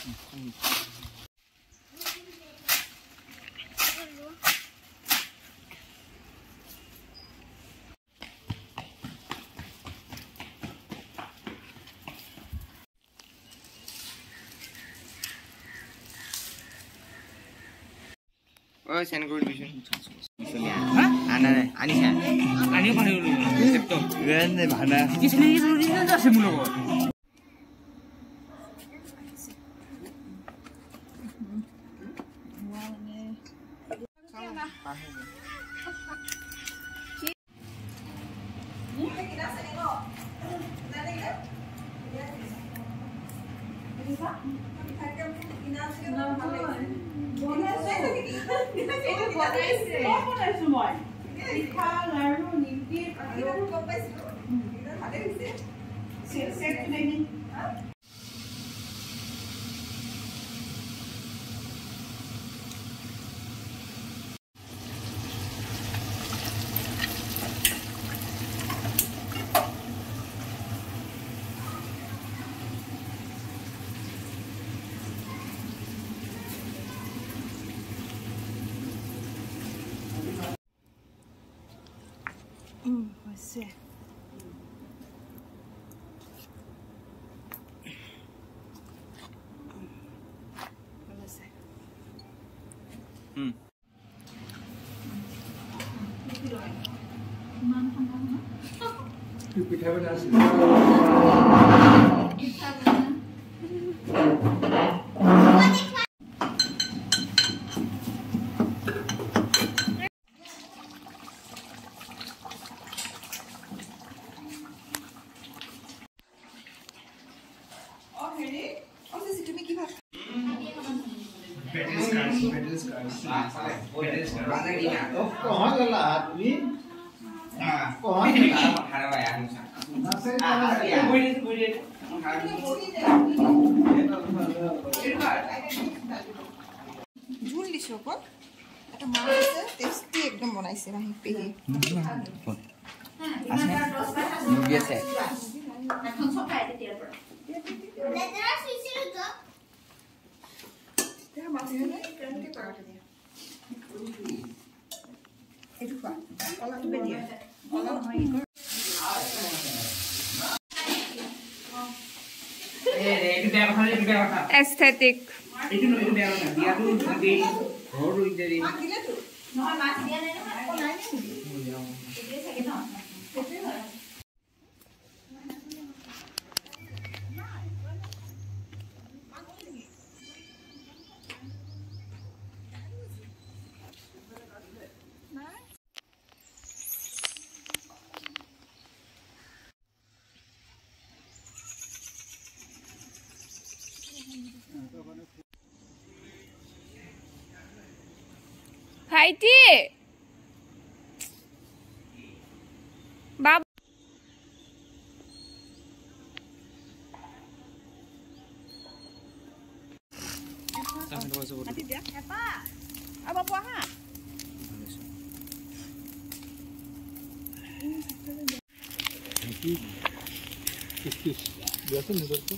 Oh, send good vision. Ana Anisha. Ani pani ulu. Laptop. Gande bhana. Kisne jori na jase mulo. What's it? পিঠা বনা আছে कहाँ गला आदमी कहाँ गला खाना आया झूल दिसो को এটা মাছ আছে টেস্টি একদম বনাইছে মাহি পেহি আছে মুগি আছে এখন সব খাইতে দিয়ার পর দাদা সুইছিল তো এটা মাছ হলে কেমনে কাটে দিয়া এটা খা কলা তো বেদিয়া কলা হয় aesthetic itu no itu dia dia tuh nanti baru jadi মাছ দিলে তো নহয় মাছ দিয়া নাই নহয় কোন নাই দিলে থাকে না ভাইটি বাবা Nanti dia apa? Apa puasa? किस जैसे नजर को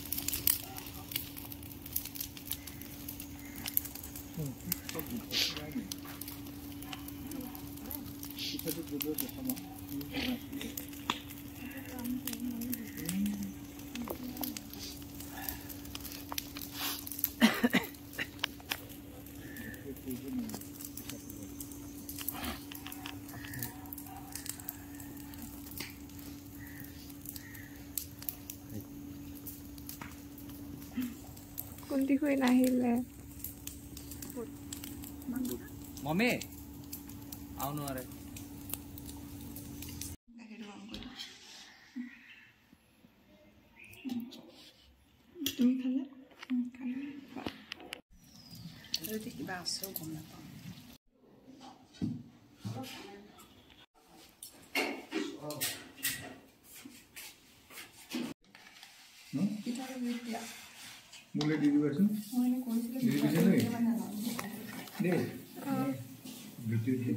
কোনটি হৈ নাহিলে मम्मी आउनु अरे তুমি খালে যদি কিবা আছে গম নাপাওঁ পিঠাটো দিয়া मुले दीदी बसन মইনে কৰিছিলো दीदी बसन दे वीडियो दे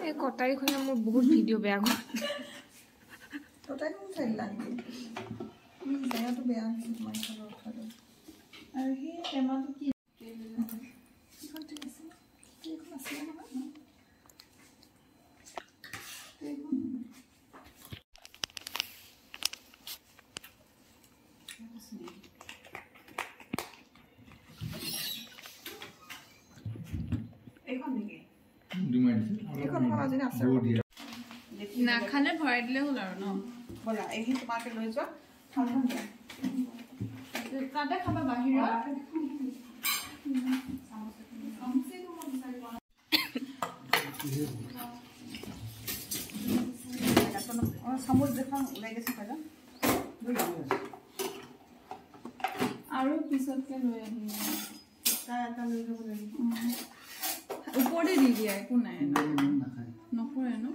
এই কটাৰীখনে মোৰ বহুত ভিডিঅ' বেয়া কৰে কটাৰীখন উঠাই দিলা নেকি জেগাটো বেয়া হৈছে তোমাৰ ঘৰৰ উঠালে আৰু সেই টেমাটো কি এইখন ঠিক আছে ন এইখন আছিলে নহয় নাখালে ভৰাই দিলে হ'ল আৰু ন ব'লা এইখিনি তোমাকে লৈ যোৱা তাতে খাবা বাহিৰত চামুচ দেখোন ওলাই গৈছে পাইছা আৰু পিছতকে লৈ আহিম এটা লৈ যাব লাগিব ওপৰতে দি দিয়া একো নাই নকৰে ন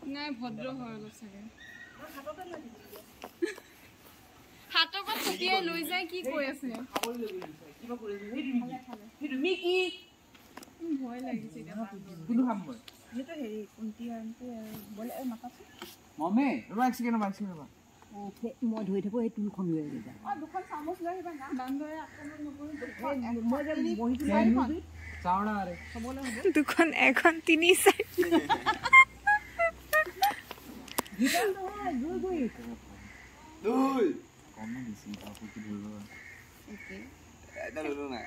নাই ভদ্ৰ হয় অলপ চাগে হাতৰ পৰা ছটিয়াই লৈ যায় কি কৈ আছে ভয় লাগিছে সেইটো হেৰি কুন্তি আনটো বলে মাতাছো মমে ৰবা এক ছেকেণ্ড ৰবা মই ধৰি থাকো এই তুলখন লৈ আহিবা দুখন চামুচ লৈ আহিবা না বান্দৰে আক্ৰমণ নকৰো মই যে বহিটো চাওড়া আৰে সবলে হ'ব দুখন এখন তিনি চাই ভিতৰত নহয় দুই দুই কম দিছি আপত্তি ধৰিব ওকে এটা ললো না